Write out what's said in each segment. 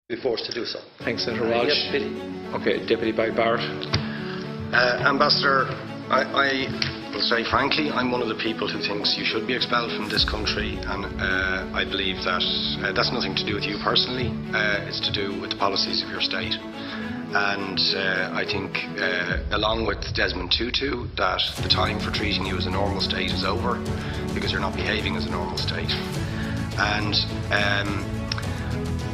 be forced to do so. Thanks, Senator Walsh. Yes, Billy. Okay, Deputy Barrett. Ambassador, I will say frankly, I'm one of the people who thinks you should be expelled from this country, and I believe that that's nothing to do with you personally. It's to do with the policies of your state. And I think, along with Desmond Tutu, that the time for treating you as a normal state is over, because you're not behaving as a normal state. And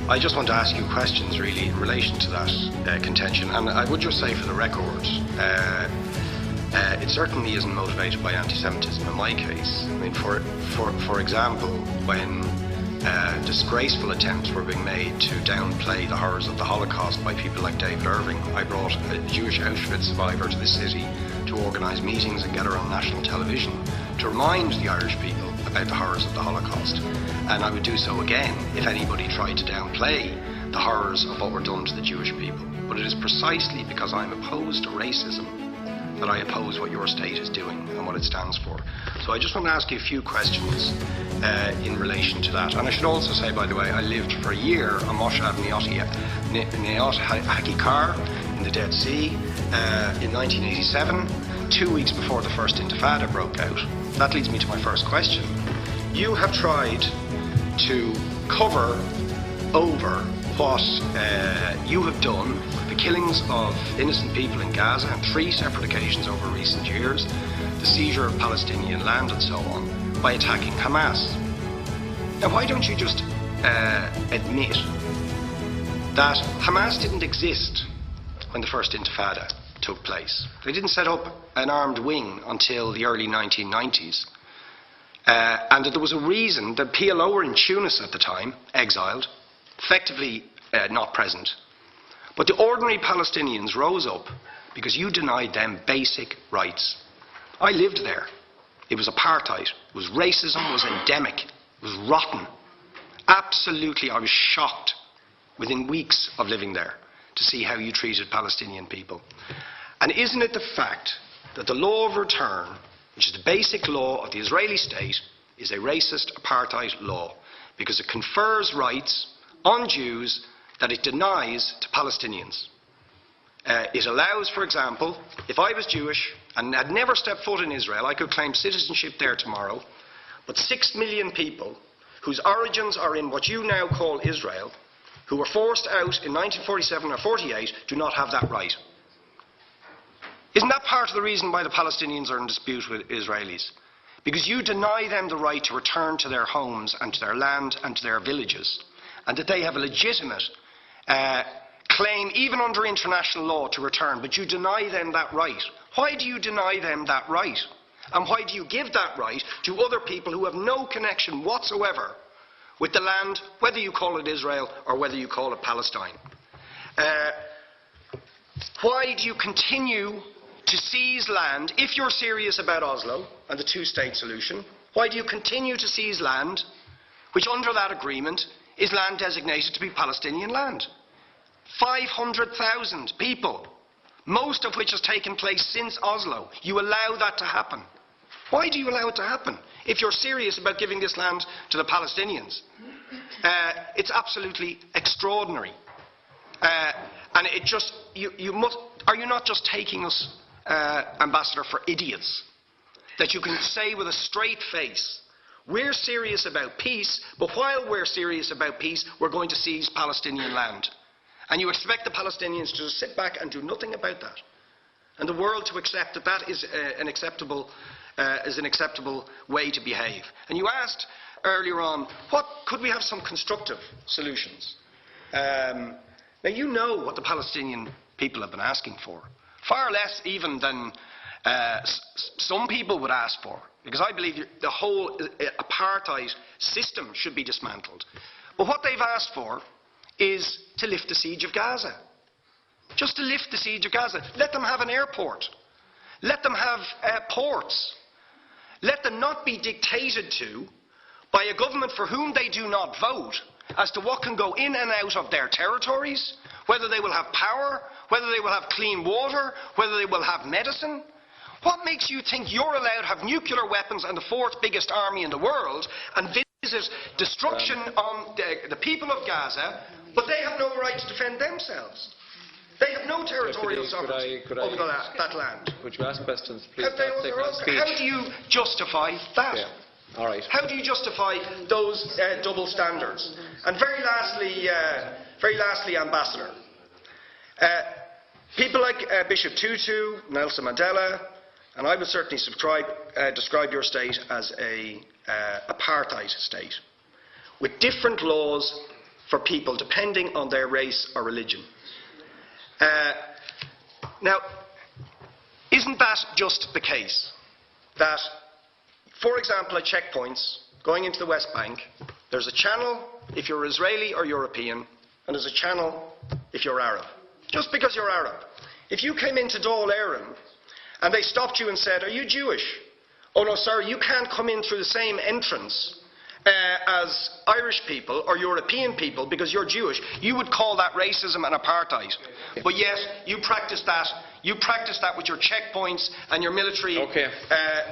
I just want to ask you questions, really, in relation to that contention. And I would just say, for the record, it certainly isn't motivated by anti-Semitism in my case. I mean, for example, when disgraceful attempts were being made to downplay the horrors of the Holocaust by people like David Irving, I brought a Jewish Auschwitz survivor to this city to organise meetings and get her on national television to remind the Irish people about the horrors of the Holocaust. And I would do so again if anybody tried to downplay the horrors of what were done to the Jewish people. But it is precisely because I'm opposed to racism that I oppose what your state is doing and what it stands for. So I just want to ask you a few questions in relation to that. And I should also say, by the way, I lived for a year on Moshav Neot Hakikar in the Dead Sea in 1987, 2 weeks before the first Intifada broke out. That leads me to my first question. You have tried to cover over what you have done, the killings of innocent people in Gaza on 3 separate occasions over recent years, the seizure of Palestinian land and so on, by attacking Hamas. Now, why don't you just admit that Hamas didn't exist when the first Intifada took place? They didn't set up an armed wing until the early 1990s. And that there was a reason that PLO were in Tunis at the time, exiled, effectively not present. But the ordinary Palestinians rose up because you denied them basic rights. I lived there. It was apartheid. It was racism. It was endemic. It was rotten. Absolutely, I was shocked within weeks of living there to see how you treated Palestinian people. And isn't it the fact that the law of return, which is the basic law of the Israeli state, is a racist apartheid law, because it confers rights on Jews that it denies to Palestinians. It allows, for example, if I was Jewish and had never stepped foot in Israel, I could claim citizenship there tomorrow, but 6 million people whose origins are in what you now call Israel, who were forced out in 1947 or 48, do not have that right. Isn't that part of the reason why the Palestinians are in dispute with Israelis? Because you deny them the right to return to their homes and to their land and to their villages, and that they have a legitimate claim, even under international law, to return, but you deny them that right. Why do you deny them that right? And why do you give that right to other people who have no connection whatsoever with the land, whether you call it Israel or whether you call it Palestine? Why do you continue to seize land, if you're serious about Oslo and the two-state solution? Why do you continue to seize land, which under that agreement is land designated to be Palestinian land? 500,000 people, most of which has taken place since Oslo. You allow that to happen. Why do you allow it to happen if you're serious about giving this land to the Palestinians? It's absolutely extraordinary. And it just, you must, are you not just taking us, Ambassador, for idiots? That you can say with a straight face, we're serious about peace, but while we're serious about peace, we're going to seize Palestinian land. And you expect the Palestinians to just sit back and do nothing about that. And the world to accept that that is an acceptable way to behave. And you asked earlier on, what could we have some constructive solutions? Now you know what the Palestinian people have been asking for. Far less even than some people would ask for. Because I believe the whole apartheid system should be dismantled. But what they've asked for is to lift the siege of Gaza. Just to lift the siege of Gaza. Let them have an airport. Let them have ports. Let them not be dictated to by a government for whom they do not vote as to what can go in and out of their territories, whether they will have power, whether they will have clean water, whether they will have medicine. What makes you think you're allowed to have nuclear weapons and the 4th biggest army in the world and visit destruction on the people of Gaza But they have no right to defend themselves. They have no territorial sovereignty over that land. Could you ask questions, please? How do you justify that? Yeah. All right. How do you justify those double standards? And very lastly, Ambassador, people like Bishop Tutu, Nelson Mandela, and I would certainly describe your state as a apartheid state, with different laws for people depending on their race or religion. Now, isn't that just the case that, for example, at checkpoints going into the West Bank, there's a channel if you're Israeli or European, and there's a channel if you're Arab? Just because you're Arab. If you came into Dáil Éireann and they stopped you and said, "Are you Jewish?" "Oh no, sir, you can't come in through the same entrance as Irish people or European people because you're Jewish," you would call that racism and apartheid. But yet, you practice that with your checkpoints and your military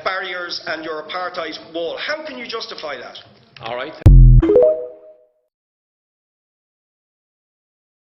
barriers and your apartheid wall. How can you justify that? All right.